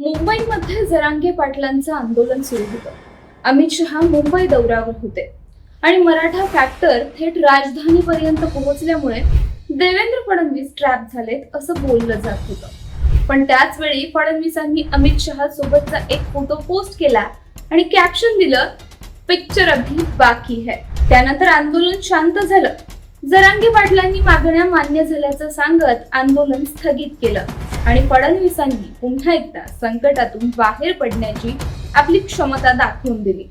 मुंबईमध्ये जरांगे पाटलांचं आंदोलन सुरू होतं. अमित शहा मुंबई दौऱ्यावर होते आणि मराठा फॅक्टर थेट राजधानीपर्यंत पोहोचल्यामुळे देवेंद्र फडणवीस ट्रॅप झालेत असं बोललं जात होतं. पण त्याच वेळी फडणवीसांनी अमित शहा सोबतचा एक फोटो पोस्ट केला आणि कॅप्शन दिलं, पिक्चर अभी बाकी है. त्यानंतर आंदोलन शांत झालं. जरांगे पाटलांनी मागण्या मान्य झाल्याचं सांगत आंदोलन स्थगित केलं आणि फडणवीसांनी पुन्हा एकदा संकटातून बाहेर पडण्याची आपली क्षमता दाखवून दिली.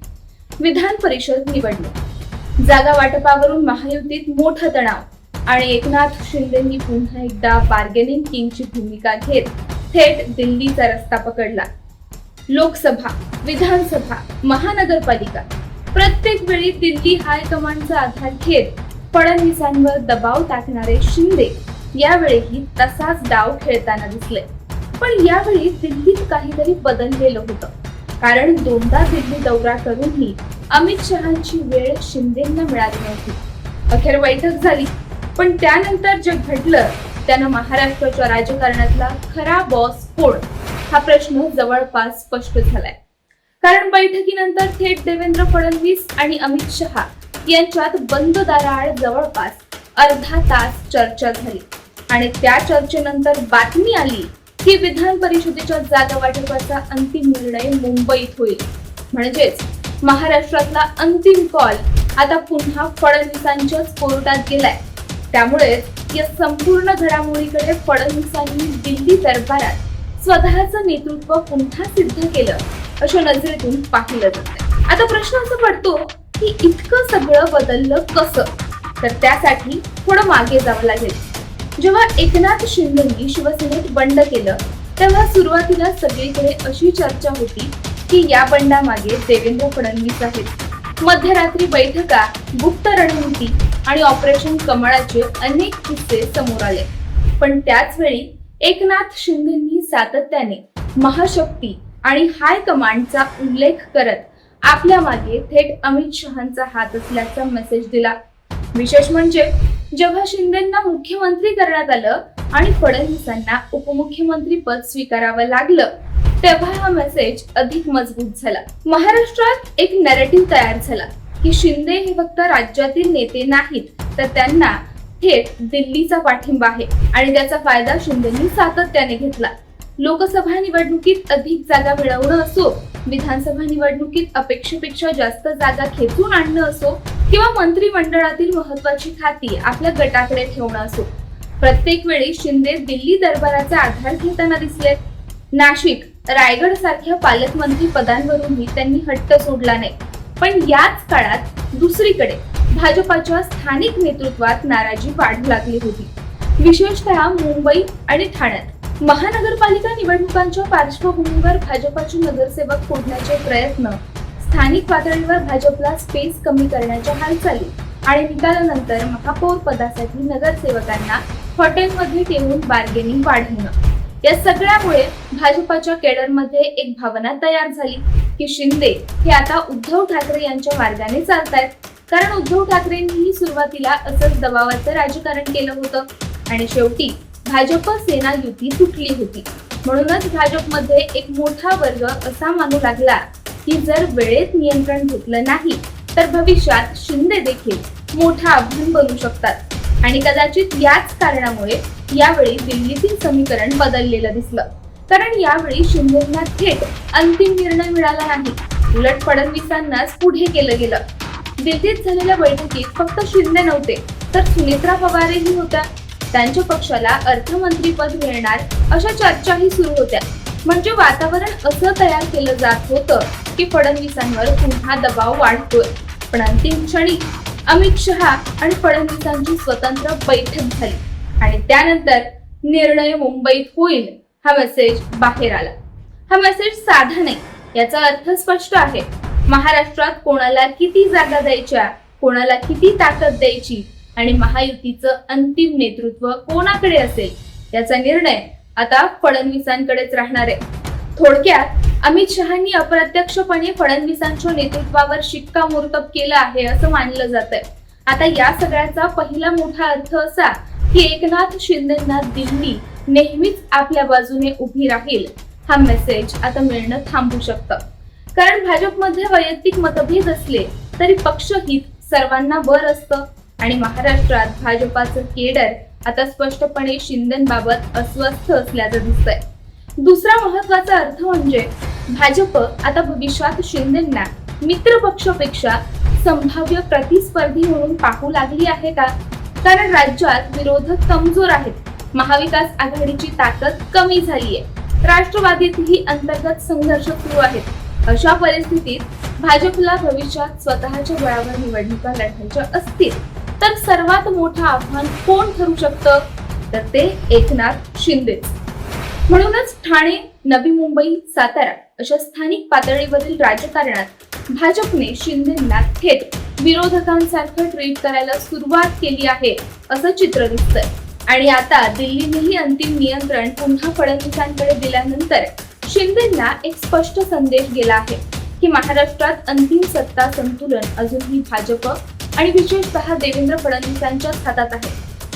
विधान परिषद निवडणूक, जागा वाटपावरून महायुतीत मोठा तणाव आणि एकनाथ शिंदेंनी पुन्हा एकदा बार्गेनिंग किंगची भूमिका घेत थेट दिल्लीचा रस्ता पकडला. लोकसभा, विधानसभा, महानगरपालिका, प्रत्येक वेळी दिल्ली हायकमांडचा आधार घेत फडणवीसांवर दबाव टाकणारे शिंदे यावेळीही तसाच डाव खेळताना दिसले. पण यावेळी दिल्लीत काहीतरी बदललेलं होतं, कारण दोनदा दिल्ली दौरा करूनही अमित शहांची वेळ शिंदेंना मिळाली नव्हती. अखेर बैठक झाली, पण त्यानंतर जे घडलं त्यानं महाराष्ट्राच्या राजकारणातला खरा बॉस कोण हा प्रश्न जवळपास स्पष्ट झालाय. कारण बैठकीनंतर थेट देवेंद्र फडणवीस आणि अमित शहा यांच्यात बंद दाराआड जवळपास अर्धा तास चर्चा झाली आणि त्या चर्चेनंतर बातमी आली की विधान परिषदेच्या जागा वाटपाचा अंतिम निर्णय मुंबईत होईल. म्हणजेच महाराष्ट्रातला अंतिम कॉल आता पुन्हा फडणवीसांच्याच कोर्टात गेलाय. त्यामुळे या संपूर्ण घडामोडीकडे फडणवीसांनी दिल्ली दरबारात स्वतःचं नेतृत्व पुन्हा सिद्ध केलं अशा नजरेतून पाहिलं जातंय. आता प्रश्न असा पडतो की इतकं सगळं बदललं कसं? तर त्यासाठी थोडं मागे जावं लागेल. जेव्हा एकनाथ शिंदेंनी शिवसेनेत बंड केलं तेव्हा सुरुवातीला सगळीकडे अशी चर्चा होती की या बंडामागे देवेंद्र फडणवीस आहेत. मध्यरात्री बैठका, गुप्त रणनीती आणि ऑपरेशन कमळाचे अनेक किस्से समोर आले. पण त्याच वेळी एकनाथ शिंदेंनी सातत्याने महाशक्ती आणि हायकमांडचा उल्लेख करत आपल्या मागे थेट अमित शहांचा हात असल्याचा मेसेज दिला. विशेष म्हणजे जेव्हा शिंदेंना मुख्यमंत्री करण्यात आलं आणि फडणवीसांना उपमुख्यमंत्री पद स्वीकारावं लागलं तेव्हा हा मेसेज अधिक मजबूत झाला. महाराष्ट्रात एक नॅरेटिव्ह तयार झाला की शिंदे हे फक्त राज्यातील नेते नाहीत, तर त्यांना थेट दिल्लीचा पाठिंबा आहे आणि त्याचा फायदा शिंदेंनी सातत्याने घेतला. लोकसभा निवडणुकीत अधिक जागा मिळवणं असो, विधानसभा निवडणुकीत अपेक्षेपेक्षा जास्त जागा खेचून आणणं असो किंवा मंत्रिमंडळातील महत्वाची खाती आपल्या गटाकडे ठेवणं असो, प्रत्येक वेळी शिंदे दिल्ली दरबाराचा आधार घेताना दिसले. नाशिक, रायगड सारख्या पालकमंत्री पदांवरूनही त्यांनी हट्ट सोडला नाही. पण याच काळात दुसरीकडे भाजपाच्या स्थानिक नेतृत्वात नाराजी वाढू लागली होती. विशेषतः मुंबई आणि ठाण्यात महानगरपालिका निवडणुकांच्या पार्श्वभूमीवर भाजपाचे नगरसेवक फोडण्याचे प्रयत्न, स्थानिक पातळीवर भाजपला स्पेस कमी करण्याच्या हालचाली आणि निकालानंतर महापौर पदासाठी नगरसेवकांना हॉटेलमध्ये ठेवून बार्गेनिंग वाढवणं, या सगळ्यामुळे भाजपाच्या केडरमध्ये एक भावना तयार झाली की शिंदे हे आता उद्धव ठाकरे यांच्या मार्गाने चालतायत. कारण उद्धव ठाकरेंनीही सुरुवातीला असंच दबावाचं राजकारण केलं होतं आणि शेवटी भाजप सेना युती तुटली होती. म्हणूनच भाजपमध्ये एक मोठा वर्ग असा मानू लागला की जर वेळेत नियंत्रण घेतलं नाही तर भविष्यात शिंदे देखील मोठा आव्हान बनू शकतात. आणि कदाचित याच कारणामुळे यावेळी दिल्लीतील समीकरण बदललेलं दिसलं. कारण यावेळी शिंदेंना थेट अंतिम निर्णय मिळाला नाही, उलट फडणवीसांनाच पुढे केलं गेलं. दिल्लीत झालेल्या बैठकीत फक्त शिंदे नव्हते तर सुनेत्रा पवारही होत्या. त्यांच्या पक्षाला अर्थमंत्रीपद मिळणार अशा चर्चाही सुरू होत्या. म्हणजे वातावरण असं तयार केलं जात होतं की फडणवीसांवर पुन्हा दबाव वाढतोय. पण अंतिम क्षणी अमित शहा आणि फडणवीसांची स्वतंत्र बैठक झाली आणि त्यानंतर निर्णय मुंबईत होईल हा मेसेज बाहेर आला. हा मेसेज साधा नाही, याचा अर्थ स्पष्ट आहे. महाराष्ट्रात कोणाला किती जागा द्यायच्या, कोणाला किती ताकद द्यायची आणि महायुतीचं अंतिम नेतृत्व कोणाकडे असेल याचा निर्णय आता फडणवीसांकडेच राहणार आहे. थोडक्यात अमित शहांनी अप्रत्यक्षपणे फडणवीसांच्या नेतृत्वावर शिक्कामोर्तब केलं आहे असं मानलं जातंय. आता या सगळ्याचा पहिला मोठा अर्थ असा की एकनाथ शिंदेंना दिल्ली नेहमीच आपल्या बाजूने उभी राहील हा मेसेज आता मिळणं थांबू शकतं. कारण भाजपमध्ये वैयक्तिक मतभेद असले तरी पक्षहित सर्वांना वर असतं आणि महाराष्ट्रात भाजपाचं केडर आता स्पष्टपणे शिंदेबाबत अस्वस्थ असल्याचं दिसतंय. दुसरा महत्वाचा अर्थ म्हणजे भाजप आता भविष्यात शिंदेंना मित्र पक्षापेक्षा संभाव्य प्रतिस्पर्धी म्हणून पाहू लागली आहे का? कारण राज्यात विरोधक कमजोर आहेत, महाविकास आघाडीची ताकद कमी झाली आहे, राष्ट्रवादीतही अंतर्गत संघर्ष सुरू आहेत. अशा परिस्थितीत भाजपला भविष्यात स्वतःच्या बळावर निवडणुका लढवायच्या असतील तर सर्वात मोठं आव्हान कोण ठरू शकतं? तर ते एकनाथ शिंदेच. म्हणूनच ठाणे, नवी मुंबई, सातारा अशा स्थानिक पातळीवरील राजकारणात भाजपने शिंदेंना थेट विरोधकांसारखं ट्रीट करायला सुरुवात केली आहे असं चित्र दिसतंय. आणि आता दिल्लीनेही अंतिम नियंत्रण पुन्हा फडणवीसांकडे दिल्यानंतर शिंदेंना एक स्पष्ट संदेश गेला आहे की महाराष्ट्रात अंतिम सत्ता संतुलन अजूनही भाजप आणि विशेषतः देवेंद्र फडणवीसांच्याच हातात आहे.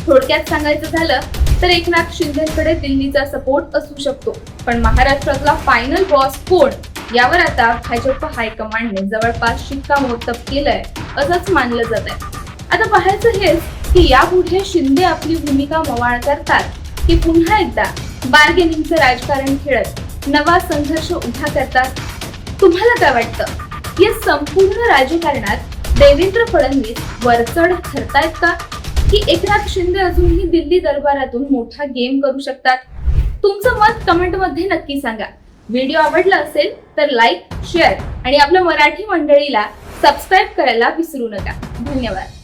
थोडक्यात सांगायचं झालं तर एकनाथ शिंदेकडे दिल्लीचा सपोर्ट असू शकतो, पण महाराष्ट्रातला फायनल बॉस कोण यावर आता भाजप हायकमांडने जवळपास शिक्कामोर्तब केलंय असंच मानलं जात आहे. आता पाहायचं हेच की यापुढे शिंदे आपली भूमिका मवाळ करतात की पुन्हा एकदा बार्गेनिंगचं राजकारण खेळत नवा संघर्ष उभा करतात. तुम्हाला काय वाटतं? या संपूर्ण राजकारणात देवेंद्र फडणवीस वरचढ ठरतायत का, की एकनाथ शिंदे अजूनही दिल्ली दरबारातून मोठा गेम करू शकतात? तुमचं मत कमेंट मध्ये नक्की सांगा. व्हिडिओ आवडला असेल तर लाईक, शेअर आणि आपल्या मराठी मंडळीला सबस्क्राईब करायला विसरू नका. धन्यवाद.